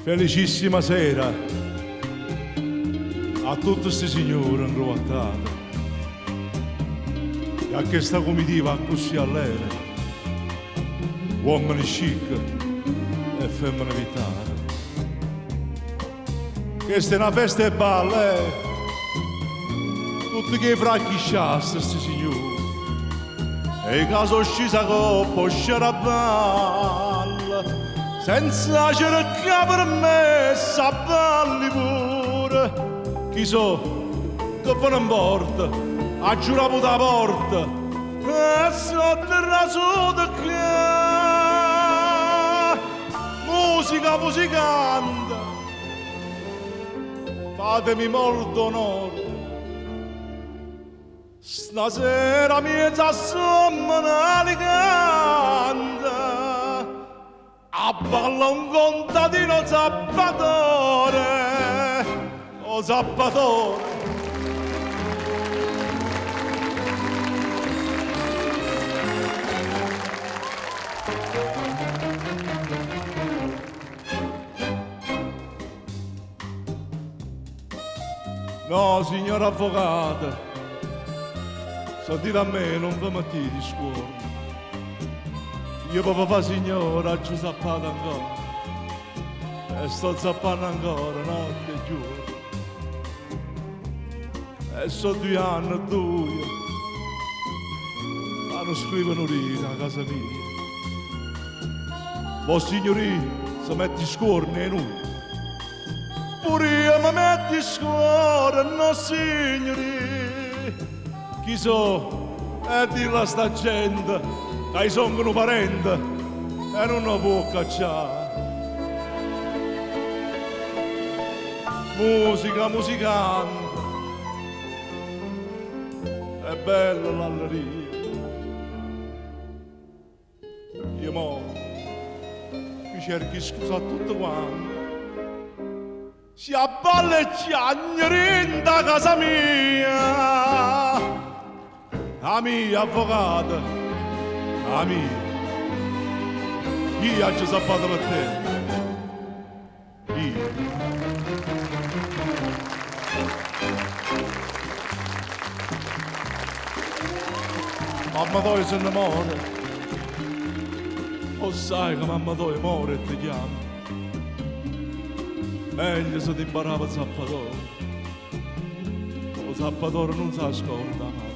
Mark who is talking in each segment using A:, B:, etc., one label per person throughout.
A: Felicissima sera a tutti questi signori incrovattati e a questa comitiva così all'era, uomini chic e femmine vitali. Questa è una festa e balla, tutti che fracchi sciasti questi signori, e caso scesa coppa sciaraballa, senza cercare per me s'abballi pure. Chi so che ve ne porta a giurare da porta e sotto il raso di che musica musicante fatemi molto onore. Stasera mezza somma elegante a balla un contadino zappatore, o zappatore. No, signor avvocato, sentite a me, non vi mettete di scuola. Io proprio fa signora, ci zappato ancora e sto zappando ancora notte e giorno e so 2 anni e 2 ma non scrivono lì a casa mia. Voi signori si mette scorne e noi pure io mi metto scorne, no signori. Chi so e dirla a sta gente che sono un parente e non lo può cacciare. Musica musicante, è bella l'alleria. Io mo mi cerchi scusa a tutto quanto, si abballa e chiagnere da casa mia. La mia avvocata, la mia, chi ha già zappato per te? Io. Mamma tua se ne muore, o sai che mamma tua muore e ti chiama. Meglio se ti imparava il zappatore, lo zappatore non si ascolta mai.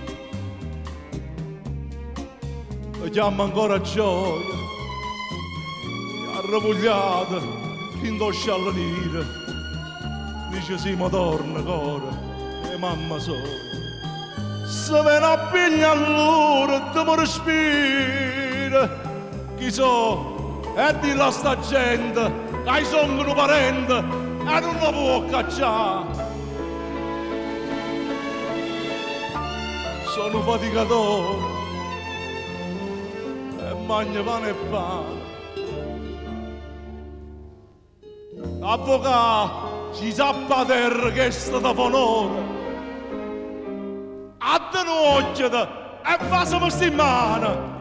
A: Lo chiama ancora gioia, ha arrabbiato, che indoscia alla nera, dice sì ma torna ancora, e mamma sola. Se viene a piglia allora te mi respira, chi so, e dillo a sta gente che sono un parente e non lo può cacciare. Sono faticatore e mangio pane e pane. Avvocato, ci sappa a terra che è stata fonore. A te non occhia e fa se mi sti in mano.